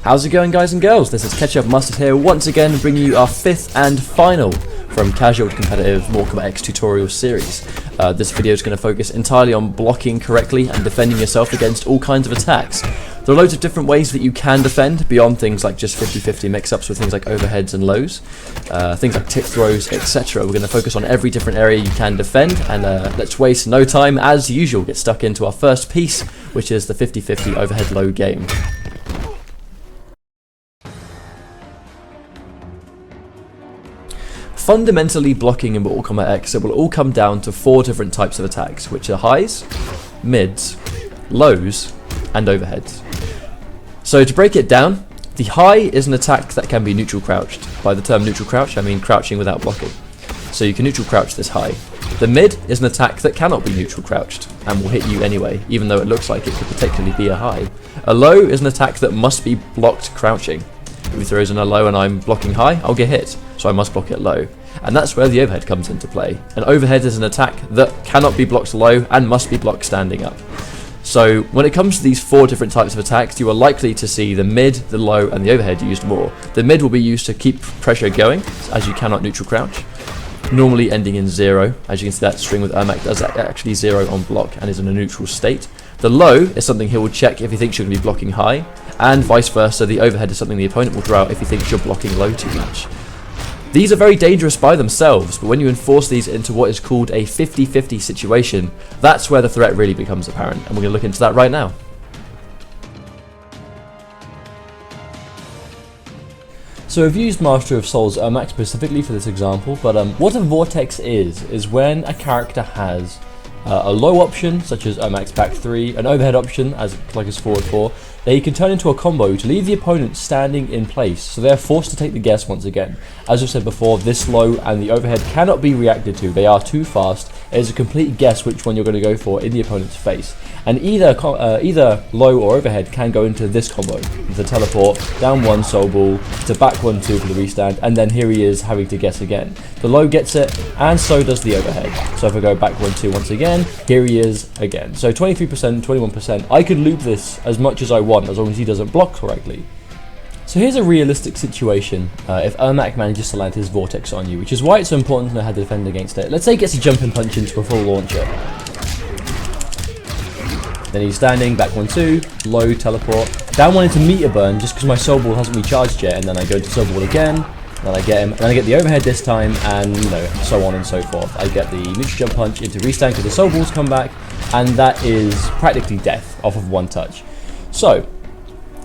How's it going, guys and girls? This is Ketchup Mustard here once again, bringing you our fifth and final from casual to competitive Mortal Kombat X tutorial series. This video is going to focus entirely on blocking correctly and defending yourself against all kinds of attacks. There are loads of different ways that you can defend beyond things like just 50-50 mix-ups with things like overheads and lows, things like tip throws, etc. We're going to focus on every different area you can defend, and let's waste no time, as usual, get stuck into our first piece, which is the 50-50 overhead low game. Fundamentally, blocking in Mortal Kombat X, it will all come down to 4 different types of attacks, which are highs, mids, lows, and overheads. So to break it down, the high is an attack that can be neutral crouched. By the term neutral crouch, I mean crouching without blocking. So you can neutral crouch this high. The mid is an attack that cannot be neutral crouched and will hit you anyway, even though it looks like it could potentially be a high. A low is an attack that must be blocked crouching. If he throws in a low and I'm blocking high, I'll get hit, so I must block it low. And that's where the overhead comes into play. An overhead is an attack that cannot be blocked low and must be blocked standing up. So when it comes to these 4 different types of attacks, you are likely to see the mid, the low, and the overhead used more. The mid will be used to keep pressure going, as you cannot neutral crouch, normally ending in 0. As you can see, that string with Ermac does actually 0 on block and is in a neutral state. The low is something he will check if he thinks you're going to be blocking high, and vice versa, the overhead is something the opponent will draw out if he thinks you're blocking low too much. These are very dangerous by themselves, but when you enforce these into what is called a 50-50 situation, that's where the threat really becomes apparent, and we're going to look into that right now. So I've used Master of Souls Ermac specifically for this example, but what a vortex is when a character has a low option, such as Ermac's back 3, an overhead option, as like his forward 4, they can turn into a combo to leave the opponent standing in place, so they are forced to take the guess once again. As I've said before, this low and the overhead cannot be reacted to, they are too fast. It is a complete guess which one you're going to go for in the opponent's face. And either low or overhead can go into this combo, the teleport, down 1 soul ball, to back 1-2 for the restand, and then here he is having to guess again. The low gets it, and so does the overhead. So if I go back 1-2 once again, here he is again. So 23%, 21%, I could loop this as much as I want, as long as he doesn't block correctly. So here's a realistic situation if Ermac manages to land his Vortex on you, which is why it's so important to know how to defend against it. Let's say he gets a jumping punch into a full launcher. Then he's standing, back 1-2, low teleport, down 1 into meter burn just because my soul ball hasn't recharged yet, and then I go to soul ball again, then I get him, and then I get the overhead this time, and so on and so forth. I get the neutral jump punch into restand because the soul balls come back, and that is practically death off of 1 touch. So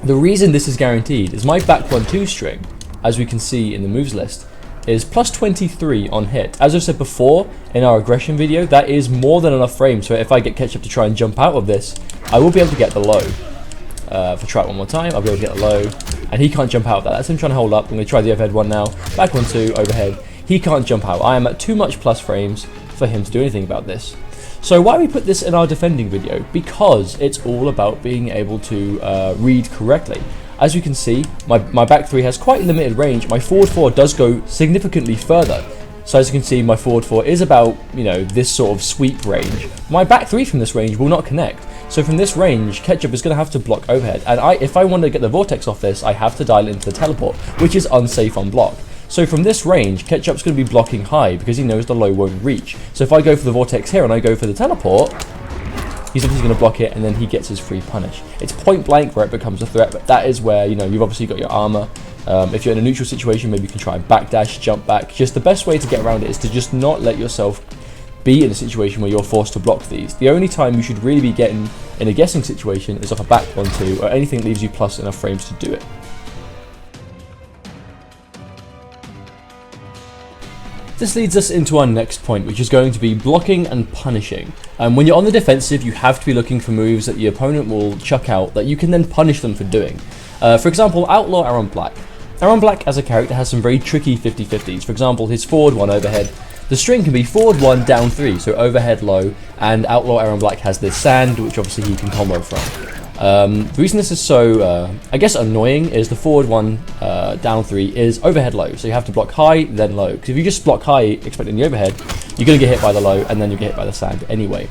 the reason this is guaranteed is my back 1-2 string, as we can see in the moves list, is plus 23 on hit. As I've said before in our aggression video, that is more than enough frames, so if I get Ketchup to try and jump out of this, I will be able to get the low. If I try it one more time, I'll be able to get the low, and he can't jump out of that. That's him trying to hold up. I'm going to try the overhead one now. Back 1-2, overhead. He can't jump out. I am at too much plus frames for him to do anything about this. So why we put this in our defending video? Because it's all about being able to read correctly. As you can see, my back 3 has quite limited range. My forward 4 does go significantly further. So as you can see, my forward 4 is about, this sort of sweep range. My back 3 from this range will not connect. So from this range, Ketchup is going to have to block overhead. And if I want to get the Vortex off this, I have to dial into the teleport, which is unsafe on block. So from this range, Ketchup's going to be blocking high because he knows the low won't reach. So if I go for the Vortex here and I go for the teleport, he's obviously going to block it, and then he gets his free punish. It's point blank where it becomes a threat, but that is where, you've obviously got your armor. If you're in a neutral situation, maybe you can try and backdash, jump back. Just the best way to get around it is to just not let yourself be in a situation where you're forced to block these. The only time you should really be getting in a guessing situation is off a back 1-2 or anything that leaves you plus enough frames to do it. This leads us into our next point, which is going to be blocking and punishing. When you're on the defensive, you have to be looking for moves that the opponent will chuck out that you can then punish them for doing. For example, Outlaw Aaron Black. Aaron Black as a character has some very tricky 50-50s. For example, his forward 1 overhead. The string can be forward 1, down 3, so overhead low, and Outlaw Aaron Black has this sand, which obviously he can combo from. The reason this is so, I guess, annoying is the forward 1, down 3 is overhead low, so you have to block high, then low. Because if you just block high, expecting the overhead, you're going to get hit by the low, and then you get hit by the sand anyway.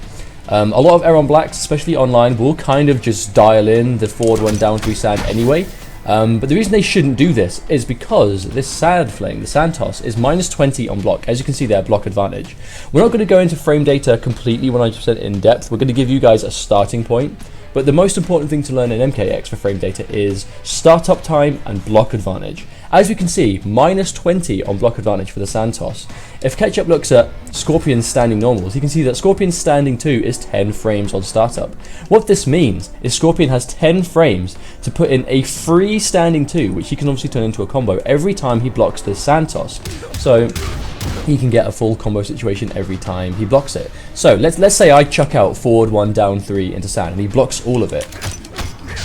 A lot of Aaron Blacks, especially online, will kind of just dial in the forward 1, down 3 sand anyway. But the reason they shouldn't do this is because this sand fling, the sand toss, is -20 on block. As you can see there, block advantage. We're not going to go into frame data completely 100% in depth. We're going to give you guys a starting point. But the most important thing to learn in MKX for frame data is startup time and block advantage. As you can see, -20 on block advantage for the sand toss. If Ketchup looks at Scorpion's standing normals, you can see that Scorpion's standing 2 is 10 frames on startup. What this means is Scorpion has 10 frames to put in a free standing 2, which he can obviously turn into a combo every time he blocks this sand toss. So he can get a full combo situation every time he blocks it. So let's say I chuck out forward 1, down 3 into sand, and he blocks all of it.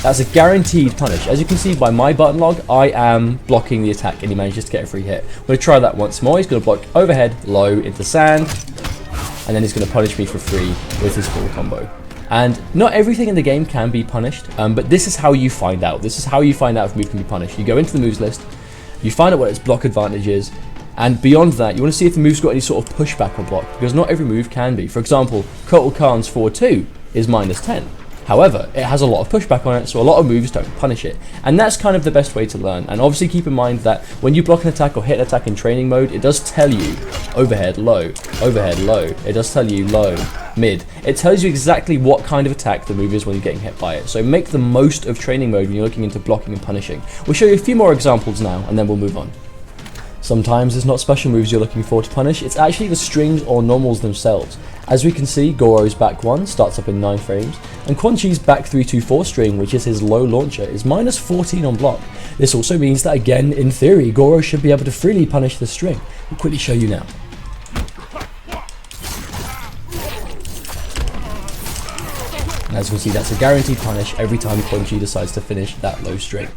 That's a guaranteed punish. As you can see by my button log, I am blocking the attack and he manages to get a free hit. I'm going to try that once more. He's going to block overhead, low into sand, and then he's going to punish me for free with his full combo. And not everything in the game can be punished, but this is how you find out. This is how you find out if a move can be punished. You go into the moves list, you find out what its block advantage is, and beyond that, you want to see if the move's got any sort of pushback or block, because not every move can be. For example, Kotal Khan's 4-2 is -10. However, it has a lot of pushback on it, so a lot of moves don't punish it. And that's kind of the best way to learn. And obviously keep in mind that when you block an attack or hit an attack in training mode, it does tell you overhead, low, overhead, low. It does tell you low, mid. It tells you exactly what kind of attack the move is when you're getting hit by it. So make the most of training mode when you're looking into blocking and punishing. We'll show you a few more examples now, and then we'll move on. Sometimes it's not special moves you're looking for to punish, it's actually the strings or normals themselves. As we can see, Goro's back 1 starts up in 9 frames, and Quan Chi's back 3-2-4 string, which is his low launcher, is -14 on block. This also means that, again, in theory, Goro should be able to freely punish the string. We'll quickly show you now. And as you can see, that's a guaranteed punish every time Quan Chi decides to finish that low string.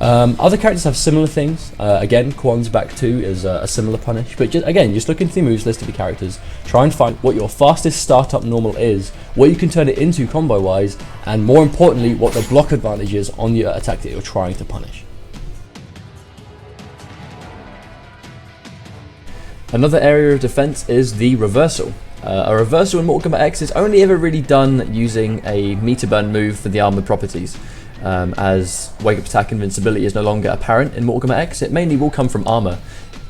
Other characters have similar things. Again, Quan's back 2 is a similar punish, but just look into the moves list of your characters, try and find what your fastest startup normal is, what you can turn it into combo wise, and more importantly, what the block advantage is on your attack that you're trying to punish. Another area of defense is the reversal. A reversal in Mortal Kombat X is only ever really done using a meter burn move for the armored properties. As wake up attack invincibility is no longer apparent in Mortal Kombat X, it mainly will come from armor.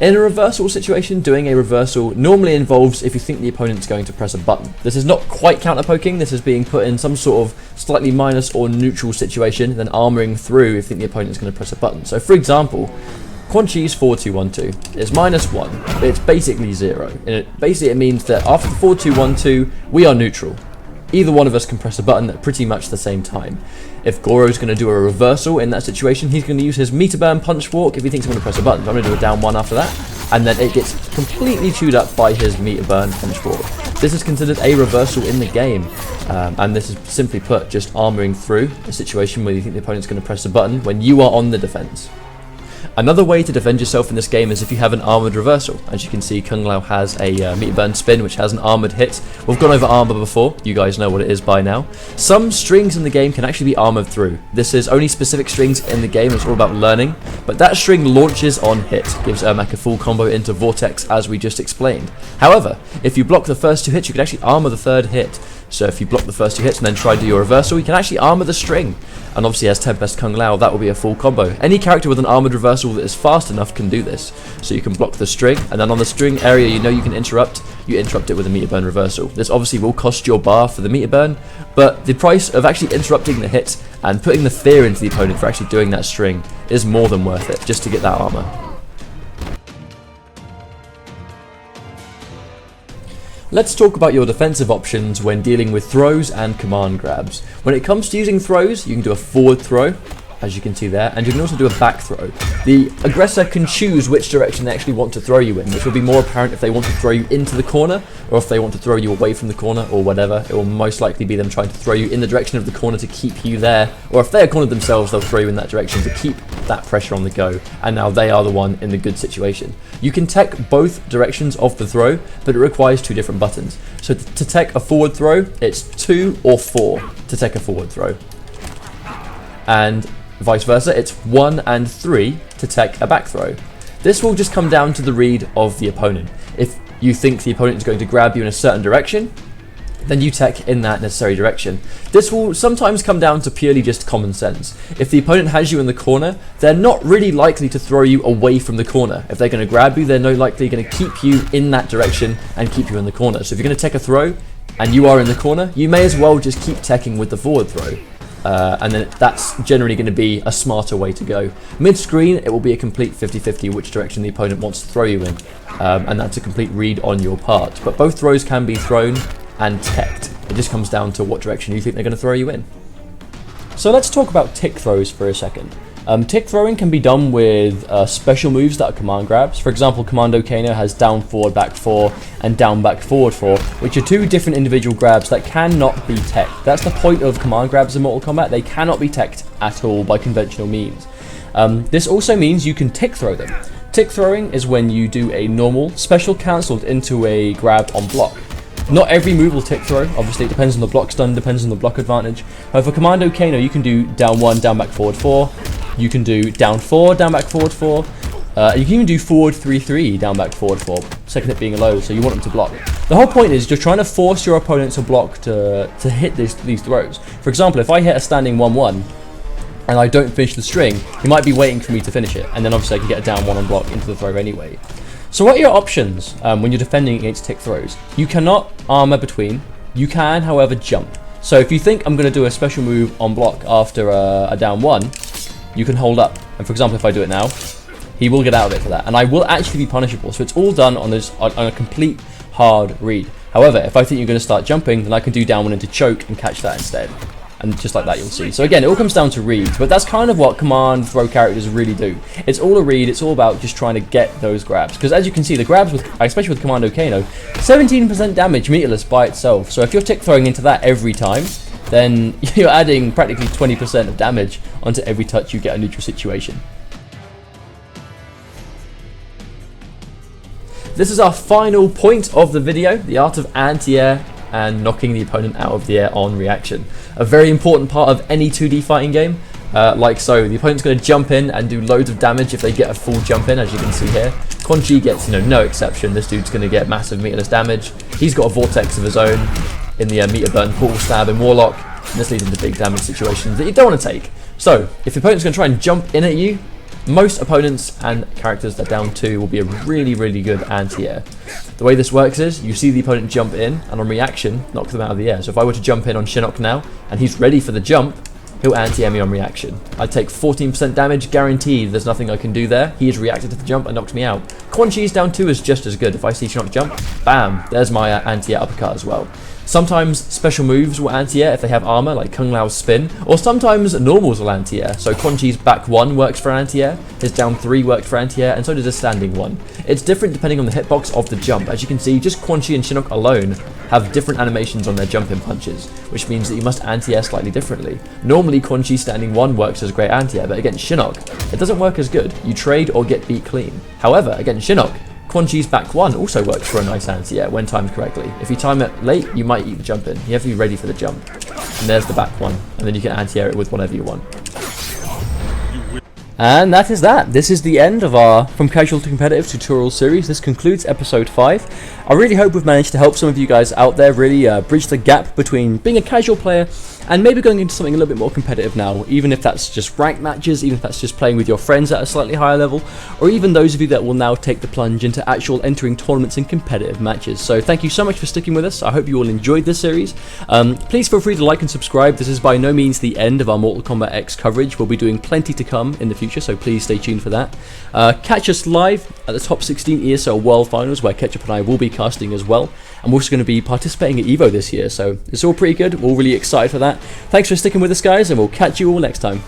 In a reversal situation, doing a reversal normally involves if you think the opponent's going to press a button. This is not quite counter poking, this is being put in some sort of slightly minus or neutral situation, then armoring through if you think the opponent's going to press a button. So for example, Quan Chi's 4-2-1-2 is -1, but it's basically 0. And it means that after the 4-2-1-2, we are neutral. Either one of us can press a button at pretty much the same time. If Goro's going to do a reversal in that situation, he's going to use his meter burn punch walk if he thinks I'm going to press a button. So I'm going to do a down 1 after that, and then it gets completely chewed up by his meter burn punch walk. This is considered a reversal in the game, and this is simply put just armoring through a situation where you think the opponent's going to press a button when you are on the defense. Another way to defend yourself in this game is if you have an armored reversal. As you can see, Kung Lao has a meter burn spin which has an armored hit. We've gone over armor before, you guys know what it is by now. Some strings in the game can actually be armored through. This is only specific strings in the game, it's all about learning, but that string launches on hit, gives Ermac a full combo into Vortex as we just explained. However, if you block the first 2 hits, you can actually armor the 3rd hit. So if you block the first 2 hits and then try to do your reversal, you can actually armor the string. And obviously as Tempest Kung Lao, that will be a full combo. Any character with an armored reversal that is fast enough can do this. So you can block the string, and then on the string area you know you can interrupt, you interrupt it with a meter burn reversal. This obviously will cost your bar for the meter burn, but the price of actually interrupting the hit and putting the fear into the opponent for actually doing that string is more than worth it, just to get that armor. Let's talk about your defensive options when dealing with throws and command grabs. When it comes to using throws, you can do a forward throw, as you can see there, and you can also do a back throw. The aggressor can choose which direction they actually want to throw you in, which will be more apparent if they want to throw you into the corner, or if they want to throw you away from the corner, or whatever. It will most likely be them trying to throw you in the direction of the corner to keep you there, or if they are cornered themselves, they'll throw you in that direction to keep that pressure on the go, and now they are the one in the good situation. You can tech both directions of the throw, but it requires 2 different buttons. So to tech a forward throw, it's 2 or 4 to tech a forward throw. And vice versa, it's 1 and 3 to tech a back throw. This will just come down to the read of the opponent. If you think the opponent is going to grab you in a certain direction, then you tech in that necessary direction. This will sometimes come down to purely just common sense. If the opponent has you in the corner, they're not really likely to throw you away from the corner. If they're going to grab you, they're no likely going to keep you in that direction and keep you in the corner. So if you're going to tech a throw and you are in the corner, you may as well just keep teching with the forward throw. And then that's generally going to be a smarter way to go. Mid-screen, it will be a complete 50-50 which direction the opponent wants to throw you in. And that's a complete read on your part. But both throws can be thrown and teched. It just comes down to what direction you think they're going to throw you in. So let's talk about tick throws for a second. Tick throwing can be done with special moves that are command grabs. For example, Commando Kano has down forward back 4 and down back forward 4, which are two different individual grabs that cannot be teched. That's the point of command grabs in Mortal Kombat. They cannot be teched at all by conventional means. This also means you can tick throw them. Tick throwing is when you do a normal special cancelled into a grab on block. Not every move will tick throw, obviously it depends on the block stun, depends on the block advantage. However, for Commando Kano you can do down 1, down back forward 4, you can do down 4, down back forward 4, you can even do forward 3-3, down back forward 4, second hit being a low, so you want them to block. The whole point is you're trying to force your opponent to block to hit these throws. For example, if I hit a standing 1-1, and I don't finish the string, he might be waiting for me to finish it, and then obviously I can get a down 1 on block into the throw anyway. So what are your options when you're defending against tick throws? You cannot armor between, you can however jump. So if you think I'm going to do a special move on block after a down 1, you can hold up. And for example, if I do it now, he will get out of it for that. And I will actually be punishable. So it's all done on a complete hard read. However, if I think you're going to start jumping, then I can do down 1 into choke and catch that instead. And just like that you'll see. So again, it all comes down to reads, but that's kind of what command throw characters really do. It's all a read, it's all about just trying to get those grabs. Because as you can see, the grabs, especially with Commando Kano, 17% damage meterless by itself. So if you're tick throwing into that every time, then you're adding practically 20% of damage onto every touch you get a neutral situation. This is our final point of the video, the art of anti-air and knocking the opponent out of the air on reaction. A very important part of any 2D fighting game, like so. The opponent's going to jump in and do loads of damage if they get a full jump in, as you can see here. Quan Chi gets no exception. This dude's going to get massive meterless damage. He's got a vortex of his own in the meter burn portal stab in Warlock, and this leads into big damage situations that you don't want to take. So if the opponent's going to try and jump in at you, most opponents and characters that are down 2 will be a really, really good anti-air. The way this works is, you see the opponent jump in, and on reaction, knock them out of the air. So if I were to jump in on Shinnok now, and he's ready for the jump, he'll anti-air me on reaction. I take 14% damage, guaranteed. There's nothing I can do there. He has reacted to the jump and knocked me out. Quan Chi's down 2 is just as good. If I see Shinnok jump, bam, there's my anti-air uppercut as well. Sometimes special moves will anti-air if they have armor, like Kung Lao's spin, or sometimes normals will anti-air. So Quan Chi's back 1 works for anti-air, his down 3 worked for anti-air, and so does his standing 1. It's different depending on the hitbox of the jump. As you can see, just Quan Chi and Shinnok alone have different animations on their jumping punches, which means that you must anti-air slightly differently. Normally Quan Chi standing 1 works as a great anti-air, but against Shinnok, it doesn't work as good. You trade or get beat clean. However, against Shinnok, Quan Chi's back 1 also works for a nice anti-air when timed correctly. If you time it late, you might eat the jump in. You have to be ready for the jump. And there's the back 1, and then you can anti-air it with whatever you want. And that is that. This is the end of our From Casual to Competitive tutorial series. This concludes episode 5. I really hope we've managed to help some of you guys out there really bridge the gap between being a casual player and maybe going into something a little bit more competitive now, even if that's just ranked matches, even if that's just playing with your friends at a slightly higher level, or even those of you that will now take the plunge into actual entering tournaments and competitive matches. So thank you so much for sticking with us. I hope you all enjoyed this series. Please feel free to like and subscribe. This is by no means the end of our Mortal Kombat X coverage. We'll be doing plenty to come in the future, so please stay tuned for that. Catch us live at the top 16 ESL World Finals, where Ketchup and I will be casting as well. I'm also going to be participating at EVO this year, so it's all pretty good. We're all really excited for that. Thanks for sticking with us, guys, and we'll catch you all next time.